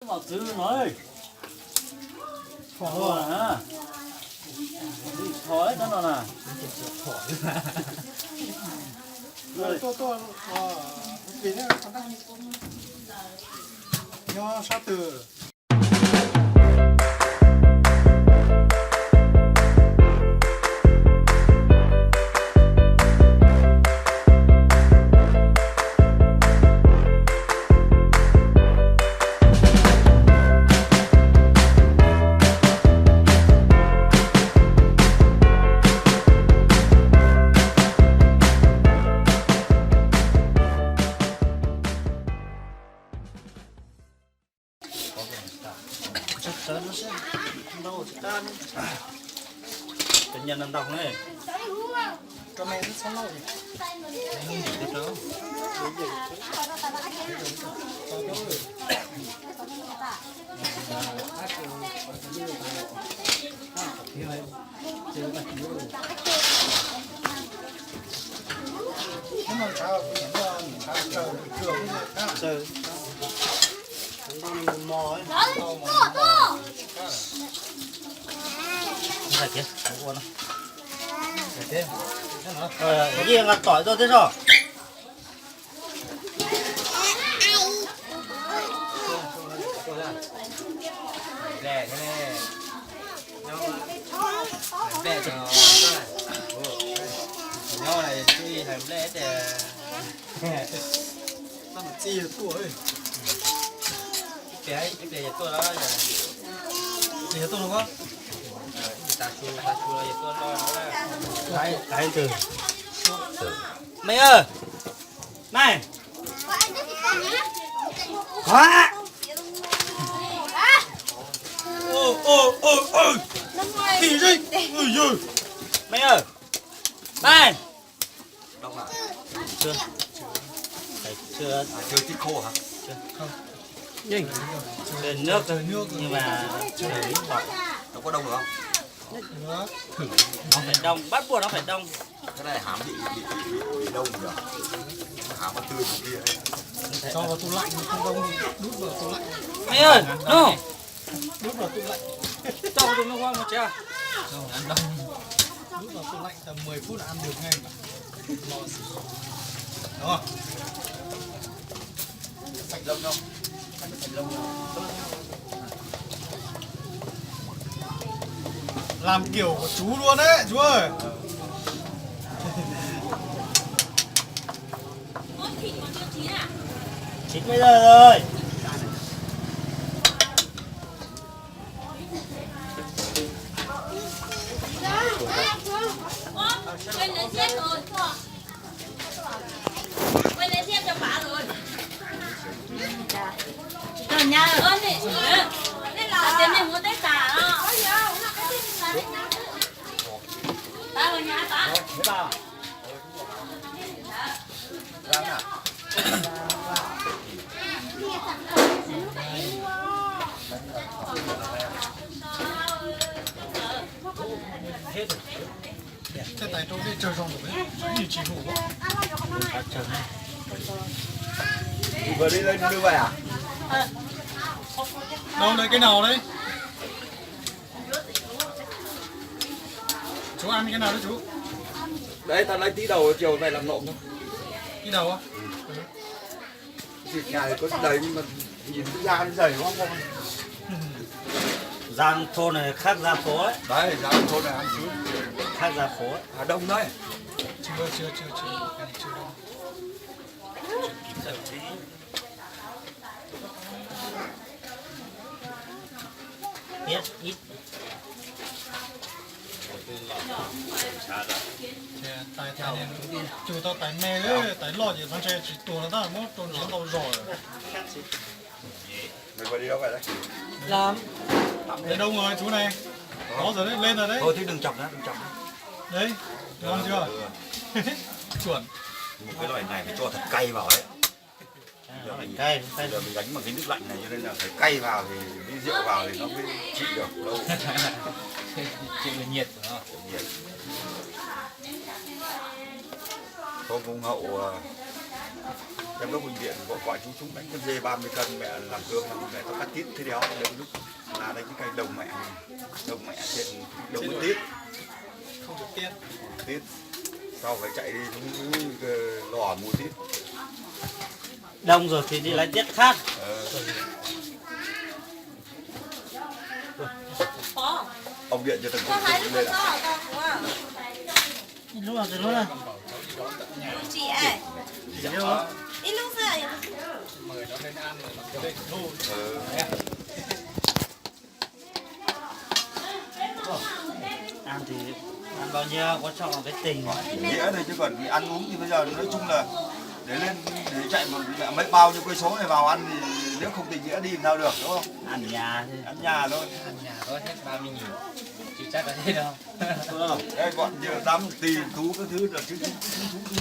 Mà cứ nói thổi hả? Thổi đó nào nè. tôi vì thế nho sát từ Tự nhiên ăn đọc này. cho mẹ nó xong rồi nó mà sao trời thường trời đang mò ấy Này kìa, buồn không? Cái gì là tỏi rồi thế rồi? Lẹ thế này. Lẹ cho nhau này tuy làm lẽ để sao mà chi được tuổi cái để tôi đó gì tôi đúng không ta chua tôi lo nó là Cái từ mày ơi, này quá gì gì mày ơi, này đông à chưa chưa chơi tí khô hả nhìn lên nước thôi nhưng mà chưa đến bọt nó có đông được không nó phải đông, bắt buộc nó phải đông. cái này hám bị đông rồi hám nó tươi kia đấy. cho vào tủ lạnh không đông đút vào tủ lạnh Mày ơi, no đút vào tủ lạnh cho vào tủ lạnh một chén. đút vào tủ lạnh tầm 10 phút là ăn được ngay mà đúng không sạch lông không sạch lông làm kiểu của chú luôn đấy chú ơi Chín bây giờ rồi. Quên lấy xếp rồi. Quên lấy xếp cho bà rồi. Rồi nha. Tiền này muốn tết cả đó. Ta rồi nha ta. Thế vào. rang à Hết rồi. thế tại tôi đi chơi xong rồi đấy gì chỉ ngủ vừa đi lên đưa về à đâu lấy cái nào đấy chú ăn cái nào đấy chú đấy ta lấy tí đầu chiều về làm nộm thôi cái đầu á thịt nhà thì có đầy nhưng mà nhìn cái da nó dày quá không Giang thôn này khác ra phố ấy, đấy da thôn này ăn xứ khác ra phố ấy. à đông đấy chưa cái này chưa đâu Biết ít. tại chủ tao tại mẹ ấy tại lo gì thằng trẻ chỉ tuổi nó ta mất tôi nó đâu rồi mày vừa đi đâu vậy đấy Làm. đấy đâu rồi chú này có rồi đấy lên rồi đấy thôi thì đừng chọc nữa đấy ngon chưa chuẩn một cái loại này phải cho thật cay vào đấy Nó phải cay, bây giờ mình đánh bằng cái nước lạnh này cho nên là phải cay vào thì đi rượu vào thì nó mới trị được lâu chịu nhiệt của nó. nhiệt hôm hậu Em có bệnh viện gọi chú đánh con dê 30 cân, mẹ làm cơm mẹ tao cắt tít thế đéo đến lúc là đấy cái cây đồng mẹ trên đồng mất tít không được tiết. tít sau phải chạy đi xuống cái lò mua tít. Đông rồi thì đi lấy tiết khác. Có. Ông điện cho thằng Con thấy con nó lên to to quá. Lúc nào thì lúc nào. Chị ơi. Dạ không? Ít lúc rồi. Mời nó lên ăn rồi nó cho lên thôi. Ăn thì ăn bao nhiêu, quan trọng là cái tình. nghĩa này chứ còn ăn uống thì bây giờ nói chung là để lên để chạy một mấy bao nhiêu cây số này vào ăn thì nếu không tình nghĩa đi làm sao được, đúng không? Ăn nhà thì Ăn nhà thôi. Ăn nhà có hết 30.000, chứ chắc là hết đâu. Đây bọn giờ dám tìm thú cái thứ là chứ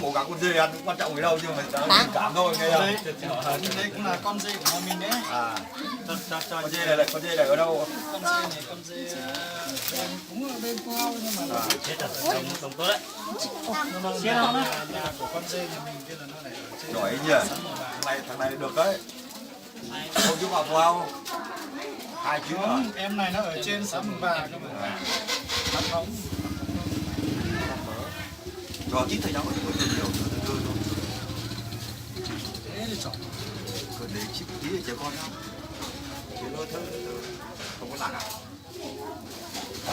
mổ cả con dê ăn cũng quan trọng gì đâu, nhưng mà tình cảm thôi nghe không? Đây cũng là con dê của nhà mình đấy. À, con dê này ở đâu? Con dê này con dê cũng ở bên Cao nhưng mà chết rồi, không tốt đấy. Chết không đấy. Nhà của con dê nhà mình kia là nó lại ở trên. Giỏi nhỉ? Thằng này được đấy. Không chú vào vào. 2 chuyến rồi. Em này nó ở trên xã Mường Bà cơ mà. Bắt bóng. Rồi ít thời gian rồi nhiều cơ thôi. Thế thì chọn. Cơ để chip tí để trẻ con không? Thế nó không có lạc à?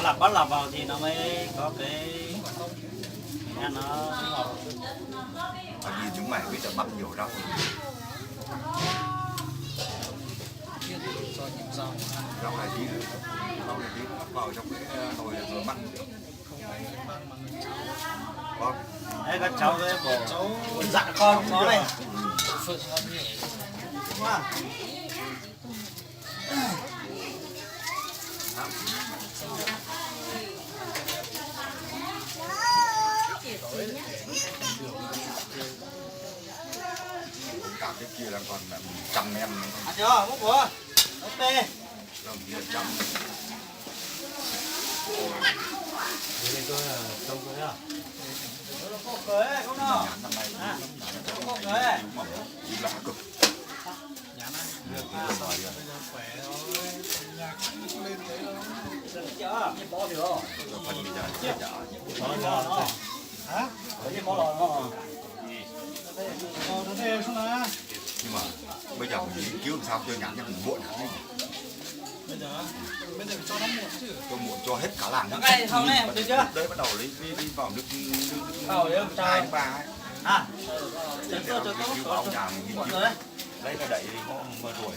Nó bắt lạp vào thì nó mới có cái ăn nó ngọt. Bởi vì chúng mày bây giờ mắc nhiều rau rồi. Cho nhiều rau. Rau này tí nữa. Rau này tí mắc vào trong cái nồi rồi mặn được. Không phải mang mà mình Con. Đấy các cháu với bố cháu dạ con cũng có này. Phượng ngon nhỉ. Wow. Cả cái kia là còn 100 em nữa. Ăn chưa? Múc của. Ok. Rau kia 100. Đây có không có à? Nó có cưới không nào? Nhãn năm nay À, nó có cưới. đi lạ cực. nhãn này. Được rồi. Bây giờ khỏe rồi. Nhà cũng không lên thế đâu. Được chưa? Bỏ được không? Rồi phần bây giờ chết chở. Bỏ nó. Hả? Cái bỏ lò nó. Nó thế không à? Nhưng mà bây giờ mình nghiên cứu làm sao cho nhãn cho mình muộn hẳn đi. Bây giờ phải cho nó muộn chứ. Cho muộn cho hết cả làng. Cái không này, được chưa? Đấy bắt đầu đi vào nước Vào đấy, 2 đến 3 ấy. À. Để nghiên cứu vào nhà mình nghiên cứu. Đấy là đẩy đi có mà đuổi.